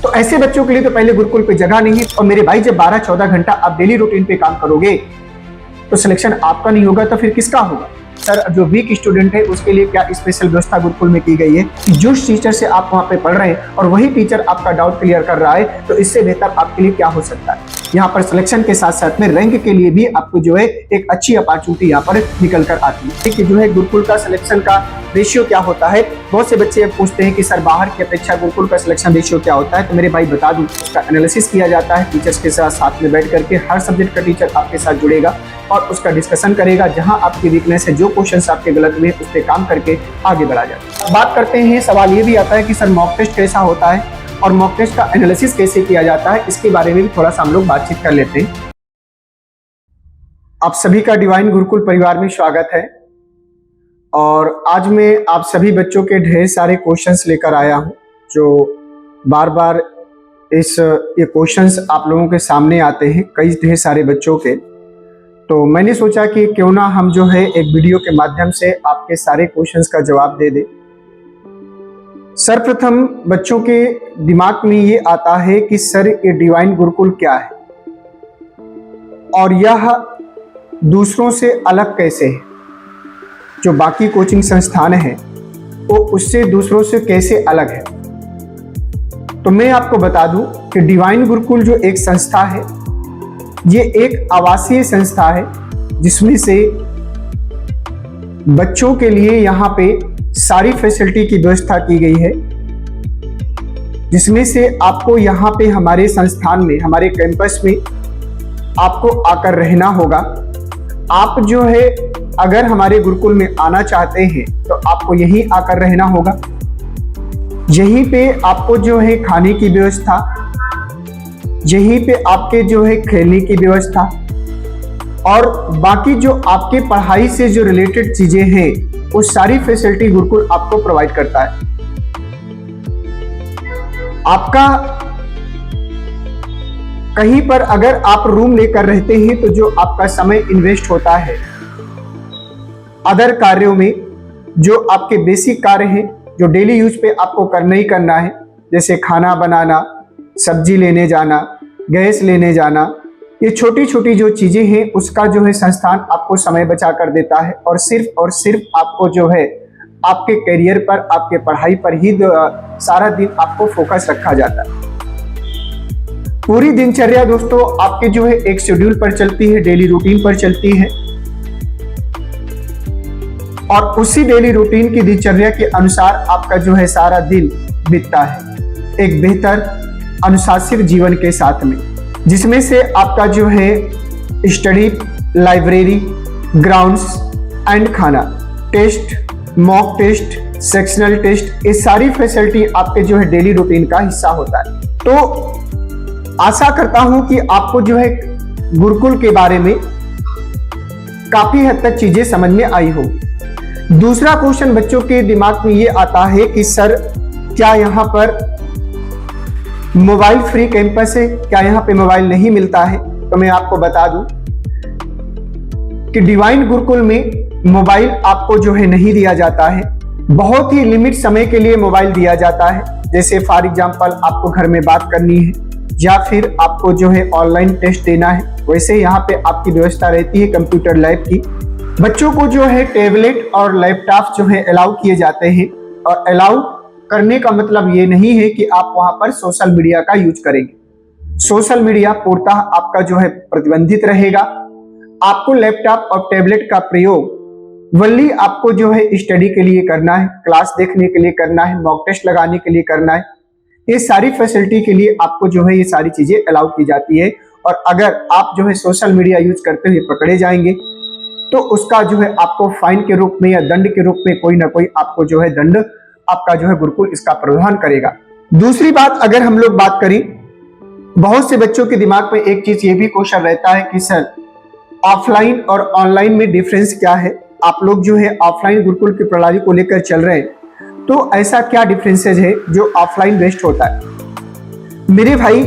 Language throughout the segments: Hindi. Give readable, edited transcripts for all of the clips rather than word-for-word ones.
तो ऐसे बच्चों के लिए तो पहले गुरुकुल पे जगह नहीं है। और मेरे भाई जब 12-14 घंटा आप डेली रूटीन पे काम करोगे तो सिलेक्शन आपका नहीं होगा तो फिर किसका होगा? सर, जो वीक स्टूडेंट है उसके लिए क्या स्पेशल व्यवस्था गुरुकुल में की गई है कि जो टीचर से आप वहाँ पे पढ़ रहे हैं और वही टीचर आपका डाउट क्लियर कर रहा है, तो इससे बेहतर आपके लिए क्या हो सकता है? यहाँ पर सिलेक्शन के साथ साथ में रैंक के लिए भी आपको जो है एक अच्छी अपॉर्चुनिटी यहाँ पर निकल कर आती है कि जो है गुरुकुल का सिलेक्शन का रेशियो क्या होता है। बहुत से बच्चे पूछते हैं कि सर बाहर की अपेक्षा गुरुकुल का सिलेक्शन रेशियो क्या होता है, तो मेरे भाई बता दूं, उसका एनालिसिस किया जाता है। टीचर्स के साथ में बैठ करके हर सब्जेक्ट का टीचर आपके साथ जुड़ेगा और उसका डिस्कशन करेगा। जहां आपकी वीकनेस है, जो क्वेश्चंस आपके गलत हुए, उस पर काम करके आगे बढ़ा जाए। बात करते हैं, सवाल ये भी आता है कि सर मॉक टेस्ट कैसा होता है और मॉक टेस्ट का एनालिसिस कैसे किया जाता है, इसके बारे में भी थोड़ा सा हम लोग बातचीत कर लेते हैं। आप सभी का डिवाइन गुरुकुल परिवार में स्वागत है और आज मैं आप सभी बच्चों के ढेर सारे क्वेश्चंस लेकर आया हूं, जो बार बार ये क्वेश्चंस आप लोगों के सामने आते हैं, कई ढेर सारे बच्चों के। तो मैंने सोचा कि क्यों ना हम जो है एक वीडियो के माध्यम से आपके सारे क्वेश्चंस का जवाब दे दें। सर्वप्रथम बच्चों के दिमाग में ये आता है कि सर ये डिवाइन गुरुकुल क्या है और यह दूसरों से अलग कैसे है, जो बाकी कोचिंग संस्थान हैं वो उससे दूसरों से कैसे अलग है। तो मैं आपको बता दूं कि डिवाइन गुरुकुल जो एक संस्था है, ये एक आवासीय संस्था है जिसमें से बच्चों के लिए यहाँ पे सारी फैसिलिटी की व्यवस्था की गई है, जिसमें से आपको यहाँ पे हमारे संस्थान में, हमारे कैंपस में आपको आकर रहना होगा। आप जो है अगर हमारे गुरुकुल में आना चाहते हैं तो आपको यहीं आकर रहना होगा। यहीं पे आपको जो है खाने की व्यवस्था, यहीं पे आपके जो है खेलने की व्यवस्था और बाकी जो आपके पढ़ाई से जो रिलेटेड चीजें हैं वो सारी फैसिलिटी गुरुकुल आपको प्रोवाइड करता है। आपका कहीं पर अगर आप रूम लेकर रहते हैं तो जो आपका समय इन्वेस्ट होता है अदर कार्यों में, जो आपके बेसिक कार्य हैं जो डेली यूज पे आपको करना ही करना है, जैसे खाना बनाना, सब्जी लेने जाना, गैस लेने जाना, ये छोटी छोटी जो चीजें हैं उसका जो है संस्थान आपको समय बचा कर देता है और सिर्फ आपको जो है आपके करियर पर, आपके पढ़ाई पर ही सारा दिन आपको फोकस रखा जाता है। पूरी दिनचर्या दोस्तों आपके जो है एक शेड्यूल पर चलती है, डेली रूटीन पर चलती है और उसी डेली रूटीन की दिनचर्या के अनुसार आपका जो है सारा दिन बीतता है एक बेहतर अनुशासित जीवन के साथ में, जिसमें से आपका जो है स्टडी, लाइब्रेरी, ग्राउंड्स एंड खाना, test, mock test, sectional test, ये सारी फैसिलिटी आपके जो है डेली रूटीन का हिस्सा होता है। तो आशा करता हूं कि आपको जो है गुरुकुल के बारे में काफी हद तक चीजें समझ में आई होगी। दूसरा क्वेश्चन बच्चों के दिमाग में ये आता है कि सर क्या यहाँ पर मोबाइल फ्री कैंपस है, क्या यहाँ पे मोबाइल नहीं मिलता है? तो मैं आपको बता दूं कि डिवाइन गुरुकुल में मोबाइल आपको जो है नहीं दिया जाता है। बहुत ही लिमिट समय के लिए मोबाइल दिया जाता है, जैसे फॉर एग्जांपल आपको घर में बात करनी है या फिर आपको जो है ऑनलाइन टेस्ट देना है, वैसे यहाँ पे आपकी व्यवस्था रहती है कंप्यूटर लैब की। बच्चों को जो है टैबलेट और लैपटॉप जो है अलाउ किए जाते हैं और अलाउ करने का मतलब ये नहीं है कि आप वहां पर सोशल मीडिया का यूज करेंगे। सोशल मीडिया पूर्णतः आपका जो है प्रतिबंधित रहेगा। आपको लैपटॉप और टैबलेट का प्रयोग वल्ली आपको जो है स्टडी के लिए करना है, क्लास देखने के लिए करना है, मॉक टेस्ट लगाने के लिए करना है। ये सारी फैसिलिटी के लिए आपको जो है ये सारी चीजें अलाउ की जाती है और अगर आप जो है सोशल मीडिया यूज करते हुए पकड़े जाएंगे तो उसका जो है आपको फाइन के रूप में या दंड के रूप में कोई ना कोई आपको जो है दंड आपका जो है गुरुकुल इसका प्रावधान करेगा। दूसरी बात, अगर हम लोग बात करें, बहुत से बच्चों के दिमाग में एक चीज ये भी क्वेश्चन रहता है कि सर ऑफलाइन और ऑनलाइन में डिफरेंस क्या है? आप लोग जो है ऑफलाइन गुरुकुल की प्रणाली को लेकर चल रहे हैं, तो ऐसा क्या डिफरेंसेज है जो ऑफलाइन बेस्ट होता है? मेरे भाई,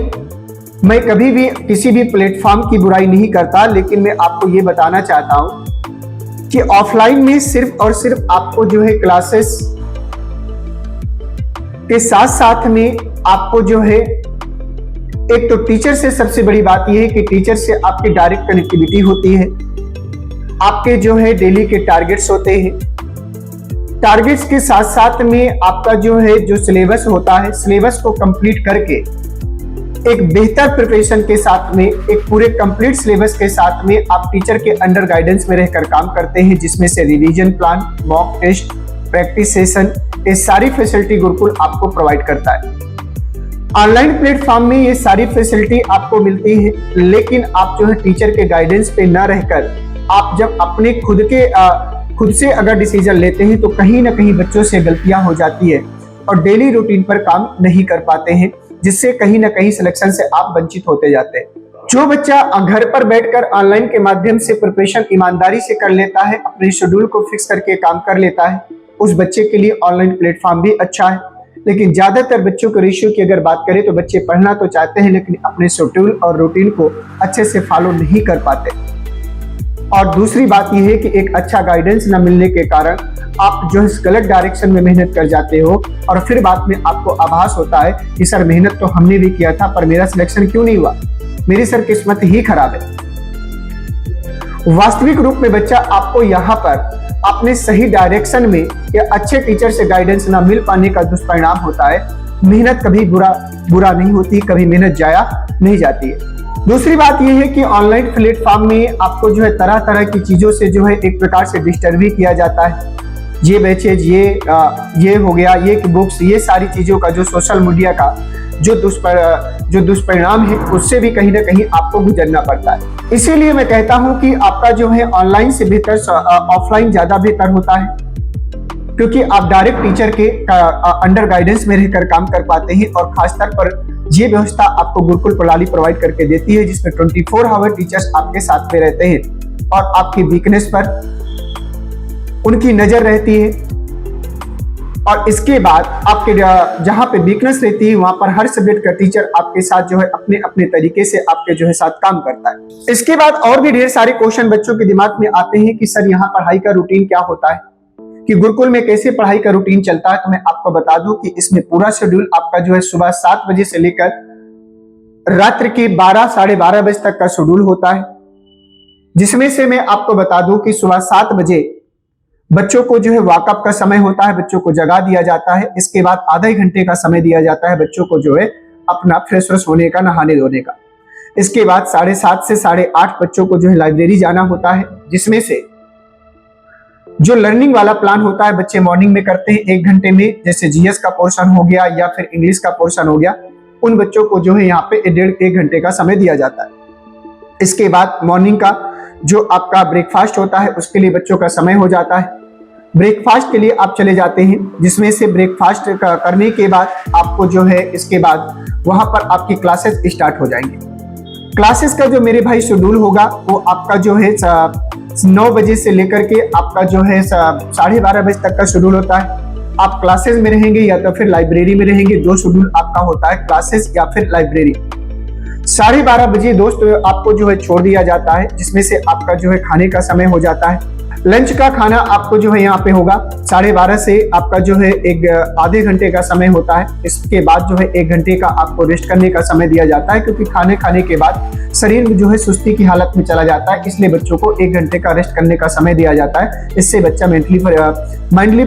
मैं कभी भी किसी भी प्लेटफॉर्म की बुराई नहीं करता, लेकिन मैं आपको ये बताना चाहता हूं कि ऑफलाइन में सिर्फ और सिर्फ आपको जो है क्लासेस के साथ साथ में आपको जो है, एक तो टीचर से सबसे बड़ी बात यह है कि टीचर से आपकी डायरेक्ट कनेक्टिविटी होती है। आपके जो है डेली के टारगेट्स होते हैं। टारगेट्स के साथ साथ में आपका जो है जो सिलेबस होता है, सिलेबस को कंप्लीट करके एक बेहतर प्रिपरेशन के साथ में, एक पूरे कंप्लीट सिलेबस के साथ में आप टीचर के अंडर गाइडेंस में रहकर काम करते हैं, जिसमें से revision plan, mock test, practice session, ये सारी फैसिलिटी गुरुकुल आपको प्रोवाइड करता है। ऑनलाइन प्लेटफॉर्म में ये सारी फैसिलिटी आपको मिलती है, लेकिन आप जो है टीचर के गाइडेंस पे न रहकर आप जब अपने खुद से अगर डिसीजन लेते हैं तो कहीं ना कहीं बच्चों से गलतियां हो जाती है और डेली रूटीन पर काम नहीं कर पाते हैं, जिससे कहीं ना कहीं सिलेक्शन से आप वंचित होते जाते हैं। जो बच्चा घर पर बैठकर ऑनलाइन के माध्यम से प्रिपरेशन ईमानदारी से कर लेता है, अपने शेड्यूल को फिक्स करके काम कर लेता है, उस बच्चे के लिए ऑनलाइन प्लेटफॉर्म भी अच्छा है। लेकिन ज्यादातर बच्चों के रेशियो की अगर बात करें तो बच्चे पढ़ना तो चाहते हैं, लेकिन अपने शेड्यूल और रूटीन को अच्छे से फॉलो नहीं कर पाते। और दूसरी बात यह है कि एक अच्छा गाइडेंस न मिलने के कारण आप जो है गलत डायरेक्शन में मेहनत कर जाते हो और फिर बाद में आपको आभास होता है कि सर मेहनत तो हमने भी किया था, पर मेरा सिलेक्शन क्यों नहीं हुआ, मेरी सर किस्मत ही खराब है। वास्तविक रूप में बच्चा आपको यहाँ पर अपने सही डायरेक्शन में या अच्छे टीचर से गाइडेंस ना मिल पाने का दुष्परिणाम होता है। मेहनत कभी बुरा नहीं होती, कभी मेहनत जाया नहीं जाती है। दूसरी बात यह है कि ऑनलाइन प्लेटफॉर्म में आपको जो है तरह तरह की चीजों से जो है एक प्रकार से डिस्टर्ब भी किया जाता है। ये बैचेज, ये हो गया, ये बुक्स, ये सारी चीजों का जो सोशल मीडिया का जो दुष्परिणाम है, उससे भी कहीं ना कहीं आपको गुजरना पड़ता है। इसीलिए मैं कहता हूं कि आपका जो है ऑनलाइन से बेहतर ऑफलाइन ज्यादा बेहतर होता है, क्योंकि आप डायरेक्ट टीचर के अंडर गाइडेंस में रहकर काम कर पाते हैं। और खासतौर पर ये व्यवस्था आपको गुरुकुल प्रणाली प्रोवाइड करके देती है, जिसमें 24 आवर टीचर्स आपके साथ में रहते हैं और आपकी वीकनेस पर उनकी नजर रहती है। और इसके बाद आपके जहां पे वीकनेस रहती है, वहां पर हर सब्जेक्ट का टीचर आपके साथ जो है अपने अपने तरीके से आपके जो है साथ काम करता है। इसके बाद और भी ढेर सारे क्वेश्चन बच्चों के दिमाग में आते हैं कि सर यहाँ पढ़ाई का रूटीन क्या होता है, कि गुरुकुल में कैसे पढ़ाई का रूटीन चलता है। तो मैं आपको बता दूं कि इसमें पूरा शेड्यूल आपका जो है सुबह 7 बजे से लेकर रात्रि के 12 साढ़े 12 बजे तक का शेड्यूल होता है, जिसमें से मैं आपको बता दूं कि सुबह 7 बजे बच्चों को जो है वॉकअप का समय होता है, बच्चों को जगा दिया जाता है। इसके बाद आधा घंटे का समय दिया जाता है बच्चों को जो है अपना फ्रेश होने का, नहाने धोने का। इसके बाद 7:30 से 8:30 बच्चों को जो है लाइब्रेरी जाना होता है, जिसमें से जो लर्निंग वाला प्लान होता है बच्चे मॉर्निंग में करते हैं 1 घंटे में, जैसे जीएस का पोर्शन हो गया या फिर इंग्लिश का पोर्शन हो गया, उन बच्चों को जो है यहाँ पे 1.5 घंटे का समय दिया जाता है। इसके बाद मॉर्निंग का जो आपका ब्रेकफास्ट होता है उसके लिए बच्चों का समय हो जाता है। ब्रेकफास्ट के लिए आप चले जाते हैं, जिसमें से ब्रेकफास्ट करने के बाद आपको जो है इसके बाद वहां पर आपकी क्लासेस स्टार्ट हो जाएंगे। क्लासेस का जो मेरे भाई शेड्यूल होगा वो आपका जो है 9 बजे से लेकर के आपका जो है 12:30 बजे तक का शेड्यूल होता है। आप क्लासेस में रहेंगे या तो फिर लाइब्रेरी में रहेंगे, दो शेड्यूल आपका होता है, क्लासेस या फिर लाइब्रेरी। 12:30 बजे दोस्त आपको जो है छोड़ दिया जाता है, जिसमें से आपका जो है खाने का समय हो जाता है। लंच का खाना आपको जो है यहाँ पे होगा 12:30 से आपका जो है एक आधे घंटे का समय होता है। इसके बाद जो है 1 घंटे का आपको रेस्ट करने का समय दिया जाता है, क्योंकि खाने के बाद शरीर में जो है सुस्ती की हालत में चला जाता है, इसलिए बच्चों को 1 घंटे का रेस्ट करने का समय दिया जाता है। इससे बच्चा माइंडली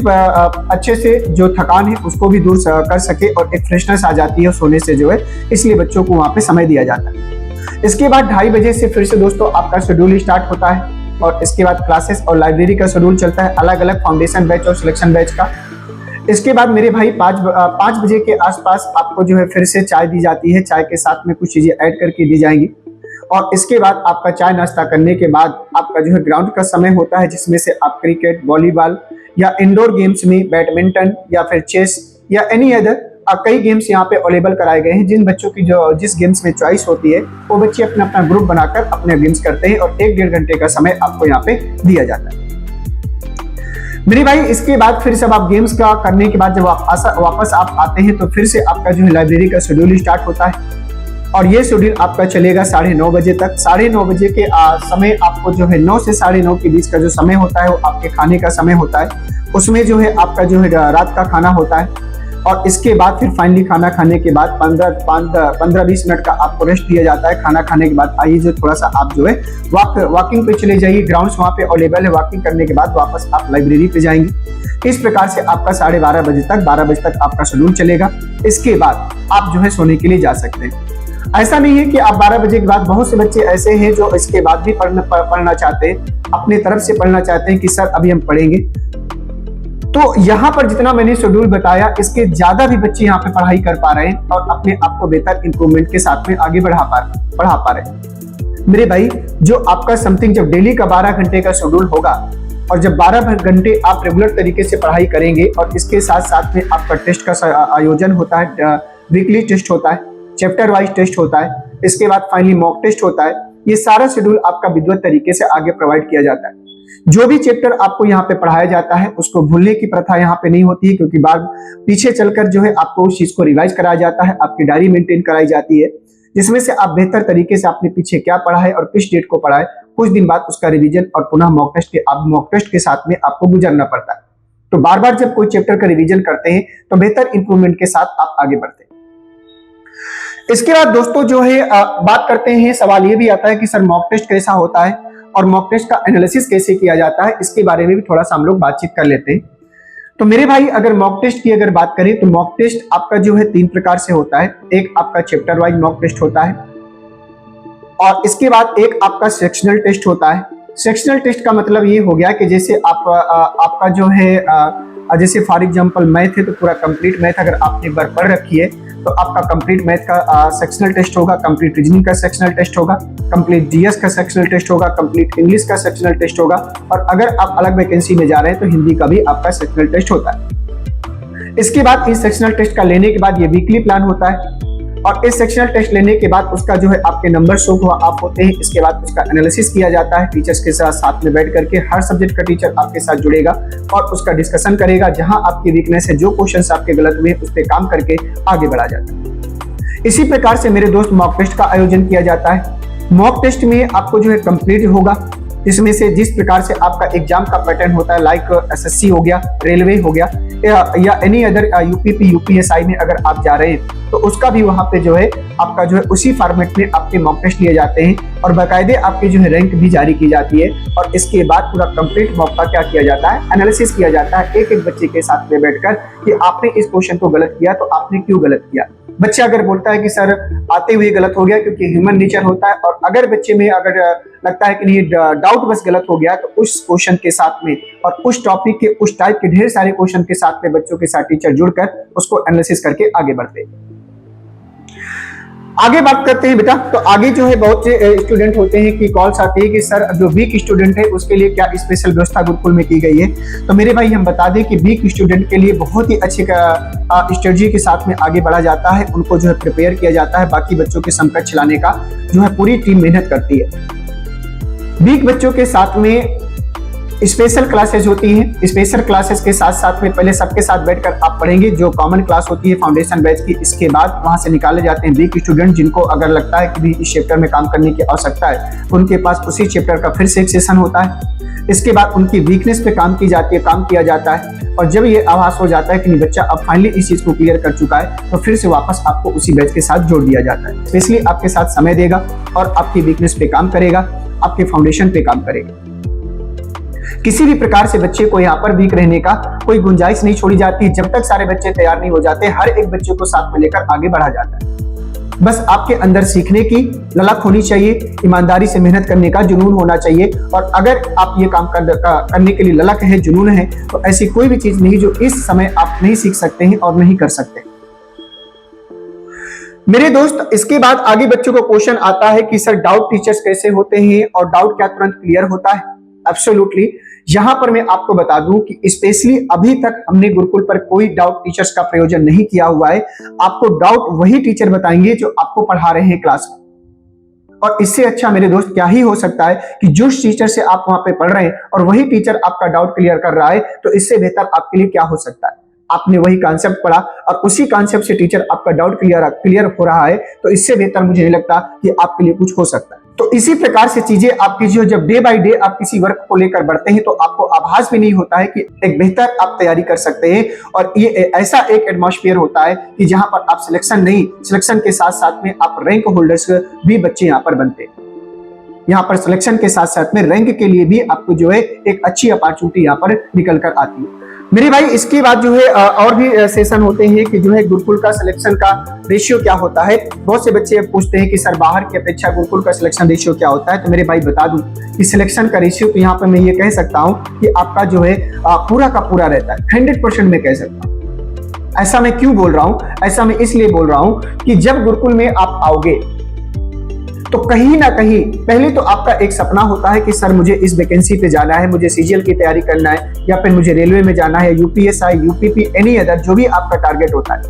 अच्छे से जो थकान है उसको भी दूर कर सके और एक फ्रेशनेस आ जाती है सोने से जो है, इसलिए बच्चों को वहाँ पे समय दिया जाता है। इसके बाद 2:30 बजे से फिर से दोस्तों आपका शेड्यूल स्टार्ट होता है और इसके बाद क्लासेस और लाइब्रेरी का शेड्यूल चलता है, अलग अलग फाउंडेशन बैच और सिलेक्शन बैच का। इसके बाद मेरे भाई 5 बजे के आसपास आपको जो है फिर से चाय दी जाती है, चाय के साथ में कुछ चीजें ऐड करके दी जाएंगी। और इसके बाद आपका चाय नाश्ता करने के बाद आपका जो है ग्राउंड का समय होता है, जिसमें से आप क्रिकेट, वॉलीबॉल या इंडोर गेम्स में बैडमिंटन या फिर चेस या एनी अदर कई गेम्स यहाँ पे अवेलेबल कराए गए हैं। जिन बच्चों की जो जिस गेम्स में चॉइस होती है वो बच्चे अपना अपना ग्रुप बनाकर अपने गेम्स करते हैं और 1-1.5 घंटे का समय आपको यहाँ पे दिया जाता है। मेरे भाई इसके बाद फिर सब आप गेम्स का करने के बाद जब वापस आप आते हैं तो फिर से आपका जो है लाइब्रेरी का शेड्यूल स्टार्ट होता है और ये शेड्यूल आपका चलेगा 9:30 बजे तक। 9:30 बजे के समय आपको जो है 9 से 9:30 के बीच का जो समय होता है वो आपके खाने का समय होता है। उसमें जो है आपका जो है रात का खाना होता है। और इसके बाद फिर फाइनली खाना खाने के बाद 15-20 मिनट का आपको रेस्ट दिया जाता है। खाना खाने के बाद आइए जो थोड़ा सा आप जो है वॉकिंग पे चले जाइए, ग्राउंड्स वहाँ पे अवेलेबल है। वॉकिंग करने के बाद वापस आप लाइब्रेरी पे जाएंगे। इस प्रकार से आपका 12:30 बजे तक 12 बजे तक आपका शेड्यूल चलेगा। इसके बाद आप जो है सोने के लिए जा सकते हैं। ऐसा नहीं है कि आप 12 बजे के बाद, बहुत से बच्चे ऐसे हैं जो इसके बाद भी पढ़ना चाहते हैं, अपने तरफ से पढ़ना चाहते हैं कि सर अभी हम पढ़ेंगे। तो यहाँ पर जितना मैंने शेड्यूल बताया, इसके ज्यादा भी बच्चे यहाँ पे पढ़ाई कर पा रहे हैं और अपने आप को बेहतर इंप्रूवमेंट के साथ में आगे पढ़ा पा रहे हैं। मेरे भाई, जो आपका समथिंग जब डेली का 12 घंटे का शेड्यूल होगा और जब 12 घंटे आप रेगुलर तरीके से पढ़ाई करेंगे और इसके साथ साथ में आपका टेस्ट का आयोजन होता है, वीकली टेस्ट होता है, चैप्टर वाइज टेस्ट होता है, इसके बाद फाइनली मॉक टेस्ट होता है। ये सारा शेड्यूल आपका विधिवत तरीके से आगे प्रोवाइड किया जाता है। जो भी चैप्टर आपको यहाँ पे पढ़ाया जाता है उसको भूलने की प्रथा यहाँ पे नहीं होती है, क्योंकि बाद पीछे चलकर जो है आपको उस चीज को रिवाइज कराया जाता है, आपकी डायरी मेंटेन कराई जाती है, जिसमें से आप बेहतर तरीके से आपने पीछे क्या पढ़ा है और किस डेट को पढ़ा है, कुछ दिन बाद उसका रिवीजन और पुनः मॉक टेस्ट के साथ में आपको गुजरना पड़ता है। तो बार बार जब कोई चैप्टर का रिवीजन करते हैं तो बेहतर इंप्रूवमेंट के साथ आप आगे बढ़ते हैं। इसके बाद दोस्तों जो है बात करते हैं, सवाल ये भी आता है कि सर मॉक टेस्ट कैसा होता है और मॉक टेस्ट का एनालिसिस कैसे किया जाता है, इसके बारे में भी थोड़ा सा हम लोग बातचीत कर लेते हैं। तो मेरे भाई, अगर मॉक टेस्ट की अगर बात करें तो मॉक टेस्ट आपका जो है 3 प्रकार से होता है। एक आपका चैप्टर वाइज मॉक टेस्ट होता है और इसके बाद एक आपका सेक्शनल टेस्ट होता है। सेक्शनल टेस्ट का मतलब ये हो गया कि जैसे आपका जो है जैसे फॉर एग्जांपल मैथ है तो पूरा कंप्लीट मैथ अगर आपने एक बार पढ़ रखी है तो आपका कंप्लीट मैथ का सेक्शनल टेस्ट होगा, कंप्लीट रीजनिंग का सेक्शनल टेस्ट होगा, कंप्लीट जीएस का सेक्शनल टेस्ट होगा, कंप्लीट इंग्लिश का सेक्शनल टेस्ट होगा और अगर आप अलग वैकेंसी में जा रहे हैं तो हिंदी का भी आपका सेक्शनल टेस्ट होता है। इसके बाद इस सेक्शनल टेस्ट का लेने के बाद ये वीकली प्लान होता है और इस सेक्शनल टेस्ट लेने के बाद उसका जो है आपके नंबर शो हुआ आप होते हैं। इसके बाद उसका एनालिसिस किया जाता है, टीचर्स के साथ में बैठ करके हर सब्जेक्ट का टीचर आपके साथ जुड़ेगा और उसका डिस्कशन करेगा। जहां आपकी वीकनेस है, जो क्वेश्चंस आपके गलत हुए उस पर काम करके आगे बढ़ा जाता है। इसी प्रकार से मेरे दोस्त मॉक टेस्ट का आयोजन किया जाता है। मॉक टेस्ट में आपको जो है कंप्लीट होगा, जिसमें से जिस प्रकार से आपका एग्जाम का पैटर्न होता है, लाइक एसएससी हो गया, रेलवे हो गया या एनी अदर यूपीपी यूपीएसआई में अगर आप जा रहे हैं तो उसका भी वहां पे जो है आपका जो है उसी फॉर्मेट में आपके मॉक टेस्ट लिए जाते हैं और बाकायदे आपकी जो है रैंक भी जारी की जाती है। और इसके बाद पूरा कंप्लीट मॉक का क्या किया जाता है, एनालिसिस किया जाता है एक एक बच्चे के साथ में बैठकर कि आपने इस क्वेश्चन को गलत किया तो आपने क्यों गलत किया। बच्चा अगर बोलता है कि सर आते हुए गलत हो गया, क्योंकि ह्यूमन नेचर होता है, और अगर बच्चे में अगर लगता है कि नहीं डाउट बस गलत हो गया तो उस क्वेश्चन के साथ में और उस टॉपिक के उस टाइप के ढेर सारे क्वेश्चन के साथ में बच्चों के साथ टीचर जुड़कर उसको एनालिसिस करके आगे बढ़ते हैं। आगे बात करते हैं बेटा, तो आगे जो है बहुत से स्टूडेंट होते हैं कि कॉल्स आती है कि सर जो वीक स्टूडेंट है उसके लिए क्या स्पेशल व्यवस्था गुरुकुल में की गई है। तो मेरे भाई हम बता दें कि वीक स्टूडेंट के लिए बहुत ही अच्छे स्ट्रेटजी के साथ में आगे बढ़ा जाता है, उनको जो है प्रिपेयर किया जाता है। बाकी बच्चों के समकक्ष लाने का जो है पूरी टीम मेहनत करती है। वीक बच्चों के साथ में स्पेशल क्लासेस होती हैं। स्पेशल क्लासेस के साथ साथ में पहले सबके साथ बैठकर आप पढ़ेंगे, जो कॉमन क्लास होती है फाउंडेशन बैच की। इसके बाद वहां से निकाले जाते हैं वीक स्टूडेंट, जिनको अगर लगता है कि भी इस चैप्टर में काम करने की आवश्यकता है, उनके पास उसी चैप्टर का फिर से एक सेशन होता है। इसके बाद उनकी वीकनेस पे काम की जाती है, काम किया जाता है और जब ये आभास हो जाता है कि नहीं बच्चा अब फाइनली इस चीज को क्लियर कर चुका है तो फिर से वापस आपको उसी बैच के साथ जोड़ दिया जाता है। स्पेशली आपके साथ समय देगा और आपकी वीकनेस पे काम करेगा, आपके फाउंडेशन पे काम करेगा। किसी भी प्रकार से बच्चे को यहाँ पर वीक रहने का कोई गुंजाइश नहीं छोड़ी जाती। जब तक सारे बच्चे तैयार नहीं हो जाते, हर एक बच्चे को साथ में लेकर आगे बढ़ा जाता है। बस आपके अंदर सीखने की ललक होनी चाहिए, ईमानदारी से मेहनत करने का जुनून होना चाहिए। और अगर आप ये काम करने के लिए ललक है, जुनून है, तो ऐसी कोई भी चीज नहीं जो इस समय आप नहीं सीख सकते हैं और नहीं कर सकते। मेरे दोस्त, इसके बाद आगे बच्चों को क्वेश्चन आता है कि सर डाउट टीचर्स कैसे होते हैं और डाउट क्या तुरंत क्लियर होता है। एब्सोल्युटली, यहां पर मैं आपको बता दूं कि स्पेशली अभी तक हमने गुरुकुल पर कोई डाउट टीचर्स का प्रयोजन नहीं किया हुआ है। आपको डाउट वही टीचर बताएंगे जो आपको पढ़ा रहे हैं क्लास में। और इससे अच्छा मेरे दोस्त क्या ही हो सकता है कि जिस टीचर से आप वहां पे पढ़ रहे हैं और वही टीचर आपका डाउट क्लियर कर रहा है, तो इससे बेहतर आपके लिए क्या हो सकता है। आपने वही कॉन्सेप्ट पढ़ा और उसी कॉन्सेप्ट से टीचर आपका डाउट क्लियर हो रहा है, तो इससे बेहतर मुझे नहीं लगता कि आपके लिए कुछ हो सकता है। तो इसी प्रकार से चीजें आपकी जो जब डे बाय डे आप किसी वर्क को लेकर बढ़ते हैं तो आपको आभास भी नहीं होता है कि एक बेहतर आप तैयारी कर सकते हैं। और ये ऐसा एक एटमॉस्फेयर होता है कि जहां पर आप सिलेक्शन के साथ साथ में आप रैंक होल्डर्स भी बच्चे यहाँ पर बनते हैं। यहाँ पर सिलेक्शन के साथ साथ में रैंक के लिए भी आपको जो है एक अच्छी अपॉर्चुनिटी यहाँ पर निकल कर आती है मेरे भाई। इसके बाद जो है और भी सेशन होते हैं कि जो है गुरुकुल का सिलेक्शन का रेशियो क्या होता है। बहुत से बच्चे पूछते हैं कि सर बाहर की अपेक्षा गुरुकुल का सिलेक्शन रेशियो क्या होता है। तो मेरे भाई बता दूं कि सिलेक्शन का रेशियो तो यहाँ पर मैं ये कह सकता हूँ कि आपका जो है पूरा का पूरा रहता है, 100% में कह सकता हूँ। ऐसा मैं क्यों बोल रहा हूँ, ऐसा मैं इसलिए बोल रहा हूँ कि जब गुरुकुल में आप आओगे तो कहीं ना कहीं पहले तो आपका एक सपना होता है कि सर मुझे इस वैकेंसी पे जाना है, मुझे सीजीएल की तैयारी करना है, या फिर मुझे रेलवे में जाना है, यूपीएसआई, यूपीपी, एनी अदर जो भी आपका टारगेट होता है।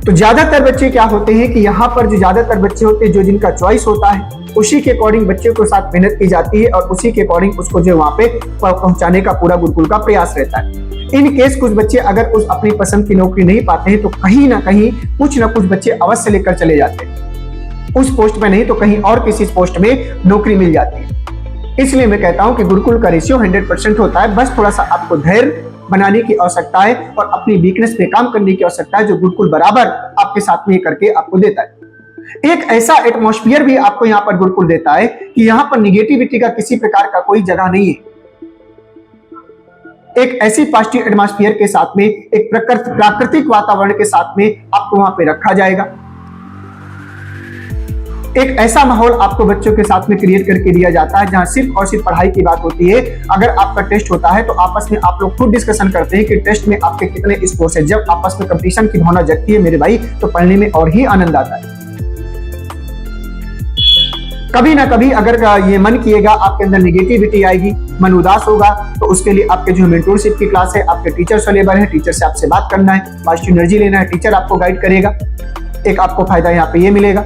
तो ज्यादातर बच्चे क्या होते हैं कि यहाँ पर जो ज्यादातर बच्चे होते हैं जो जिनका चॉइस होता है उसी के अकॉर्डिंग बच्चे को साथ मेहनत की जाती है और उसी के अकॉर्डिंग उसको जो वहां पे पहुंचाने का पूरा गुरुकुल का प्रयास रहता है। इन केस कुछ बच्चे अगर उस अपनी पसंद की नौकरी नहीं पाते हैं तो कहीं ना कहीं कुछ ना कुछ बच्चे अवश्य लेकर चले जाते हैं, उस पोस्ट में नहीं तो कहीं और किसी पोस्ट में नौकरी मिल जाती है। इसलिए मैं कहता हूं कि गुरुकुल का रेशियो 100% होता है। बस थोड़ा सा आपको धैर्य बनाने की आवश्यकता है और अपनी वीकनेस पे काम करने की आवश्यकता है जो गुरुकुल बराबर आपके साथ में करके आपको देता है। एक ऐसा एटमॉस्फेयर भी आपको यहाँ पर गुरुकुल देता है कि यहाँ पर निगेटिविटी का किसी प्रकार का कोई जगह नहीं है। एक ऐसी पॉजिटिव एटमॉस्फेयर के साथ में एक प्राकृतिक वातावरण के साथ में आपको वहां पे रखा जाएगा। एक ऐसा माहौल आपको बच्चों के साथ में क्रिएट करके दिया जाता है जहां सिर्फ और सिर्फ पढ़ाई की बात होती है। अगर आपका टेस्ट होता है तो आपस में आप लोग खुद डिस्कशन करते हैं कि टेस्ट में आपके कितने स्कोर है। जब आपस में कंपटीशन की भावना जगती है मेरे भाई तो पढ़ने में और ही आनंद आता है। कभी ना कभी अगर ये मन किएगा आपके अंदर निगेटिविटी आएगी, मन उदास होगा, तो उसके लिए आपके जो मेंटोरशिप की क्लास है, आपके टीचर अवेलेबल है, टीचर से आपसे बात करना है, पॉजिटिव एनर्जी लेना है, टीचर आपको गाइड करेगा। एक आपको फायदा यहाँ पे ये मिलेगा।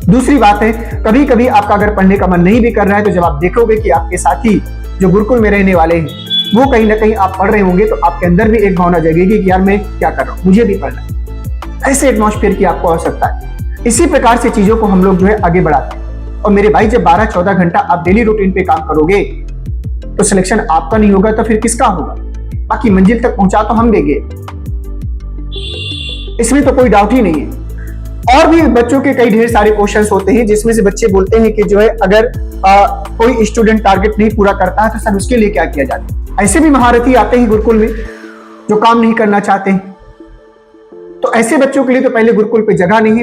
दूसरी बात है कभी कभी आपका अगर पढ़ने का मन नहीं भी कर रहा है तो जब आप देखोगे कि आपके साथी जो गुरुकुल में रहने वाले हैं वो कहीं ना कहीं आप पढ़ रहे होंगे तो आपके अंदर भी एक भावना जगेगी कि यार मैं क्या कर रहा हूँ, मुझे भी पढ़ना है। ऐसे एटमॉस्फेयर की आपको आवश्यकता है। इसी प्रकार से चीजों को हम लोग जो है आगे बढ़ाते हैं। और मेरे भाई जब 12-14 घंटा आप डेली रूटीन पे काम करोगे तो सिलेक्शन आपका नहीं होगा तो फिर किसका होगा। बाकी मंजिल तक पहुंचा तो हम देंगे, इसमें तो कोई डाउट ही नहीं है। और भी बच्चों के कई ढेर सारे क्वेश्चंस होते हैं जिसमें से बच्चे बोलते हैं कि जो है अगर कोई स्टूडेंट टारगेट नहीं पूरा करता है तो सर उसके लिए क्या किया जाता है। ऐसे भी महारथी आते हैं गुरुकुल में जो काम नहीं करना चाहते हैं, तो ऐसे बच्चों के लिए तो पहले गुरुकुल पे जगह नहीं है।